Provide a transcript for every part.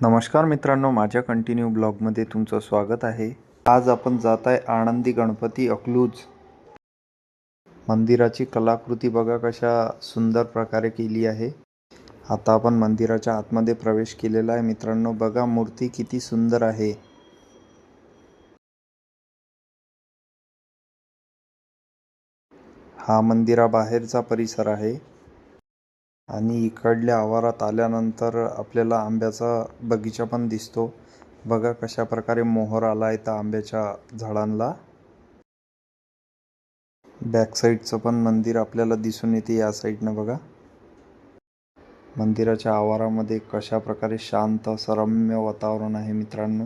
नमस्कार मित्रांनो, माझ्या कंटिन्यू ब्लॉगमध्ये तुमचं स्वागत आहे। आज आपण जात आहे आनंदी गणपती अकलूज मंदिराची कलाकृती बघा कशा सुंदर प्रकारे केली आहे। आता आपण मंदिराच्या आतमध्ये प्रवेश केलेला आहे मित्रांनो, बघा मूर्ती किती सुंदर आहे। हा मंदिराबाहेरचा परिसर आहे आणि इकडल्या आवारात आल्यानंतर आपल्याला आंब्याचा बगीचा पण दिसतो। बघा कशा प्रकारे मोहर आलाय त्या आंब्याच्या झाडांना। बॅक साईडचं पण मंदिर आपल्याला दिसून येते या साईडनं बघा। मंदिराच्या आवारामध्ये कशा प्रकारे शांत रम्य वातावरण आहे मित्रांनो।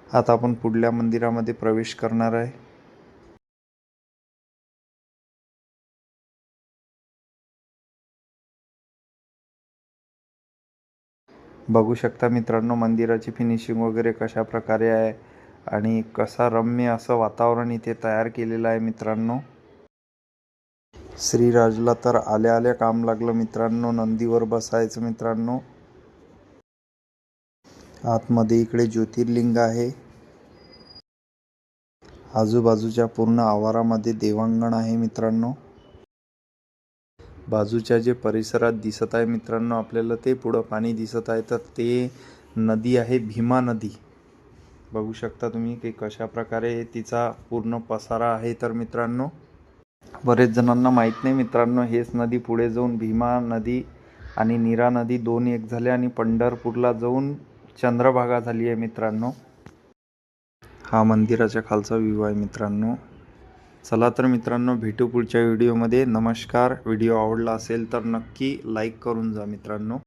आता आपण पुढल्या मंदिरामध्ये प्रवेश करणार आहे। बघू शकता मित्रांनो, मंदिराची फिनिशिंग वगैरे कशा प्रकारे आहे आणि कसा रम्य असं वातावरण इथे तयार केलेलं आहे मित्रांनो। श्रीराजला तर आल्या आल्या काम लागलं मित्रांनो, नंदीवर बसायचं मित्रांनो। आतमध्ये इकडे ज्योतिर्लिंग आहे। आजूबाजूच्या पूर्ण आवारामध्ये देवांगण आहे मित्रांनो। बाजूच्या जे परिसरात दिसत आहे मित्रांनो आपल्याला, ते पुढं पाणी दिसत आहे तर ते नदी आहे, भीमा नदी। बघू शकता तुम्ही की कशा प्रकारे तिचा पूर्ण पसारा आहे। तर मित्रांनो, बरेच जणांना माहीत नाही मित्रांनो, हेच नदी पुढे जाऊन भीमा नदी आणि नीरा नदी दोन एक झाले आणि पंढरपूरला जाऊन चंद्रभागा झाली आहे मित्रांनो। हा मंदिराच्या खालचा व्ह्यू आहे मित्रांनो। चला तर मित्रांनो, भेटू पुढच्या व्हिडिओमध्ये। नमस्कार। व्हिडिओ आवडला असेल तर नक्की लाईक करून जा मित्रांनो।